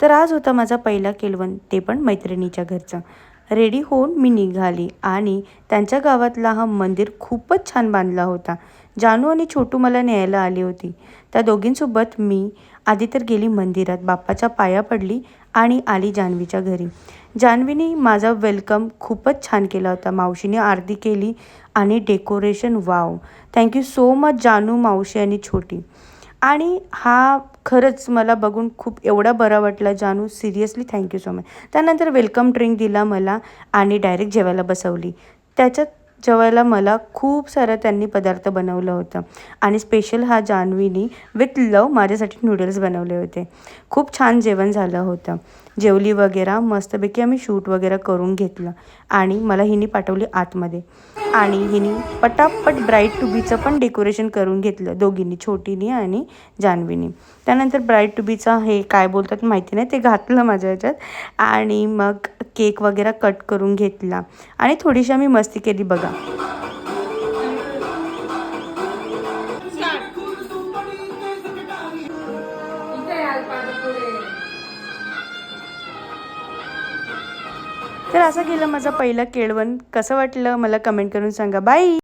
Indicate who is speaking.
Speaker 1: तर आज होता माझा पहिला केळवण, ते पण मैत्रिणीच्या घरचं. रेडी होऊन मी निघाली आणि त्यांच्या गावातला हा मंदिर खूपच छान बांधला होता. जानू आणि छोटू मला न्यायला आली होती. त्या दोघींसोबत मी आधी तर गेली मंदिरात, बाप्पाच्या पाया पडली आणि आली जान्हवीच्या घरी. जान्हवीने माझा वेलकम खूपच छान केला होता. मावशीने आरती केली आणि decoration wow. Thank you so much जानू मावशी आणि छोटी. आणि हा खरंच मला बघून खूप एवढा बरा वाटला. जानू सिरियसली थँक्यू सो मच. त्यानंतर वेलकम ड्रिंक दिला मला आणि डायरेक्ट जेवायला बसवली. त्याच्यात जेवायला मला खूप सारं त्यांनी पदार्थ बनवलं होतं आणि स्पेशल हा जान्हवीनी विथ लव माझ्यासाठी नूडल्स बनवले होते. खूप छान जेवण झालं होतं. जेवली वगैरे मस्तपैकी आम्ही शूट वगैरे करून घेतलं आणि मला हिनी पाठवली आतमध्ये आणि हिनी पटापट ब्राईड टू बीचं पण डेकोरेशन करून घेतलं दोघींनी, छोटीनी आणि जान्हवीनी. त्यानंतर ब्राईड टू बीचा हे काय बोलतात माहिती नाही, ते घातलं माझ्या ह्याच्यात आणि मग केक वगैरे कट करून घेतला आणि थोडीशी आम्ही मस्ती केली बघा. तर असं गेलं माझा पहिला केळवण. कसं वाटलं मला कमेंट करून सांगा. बाय.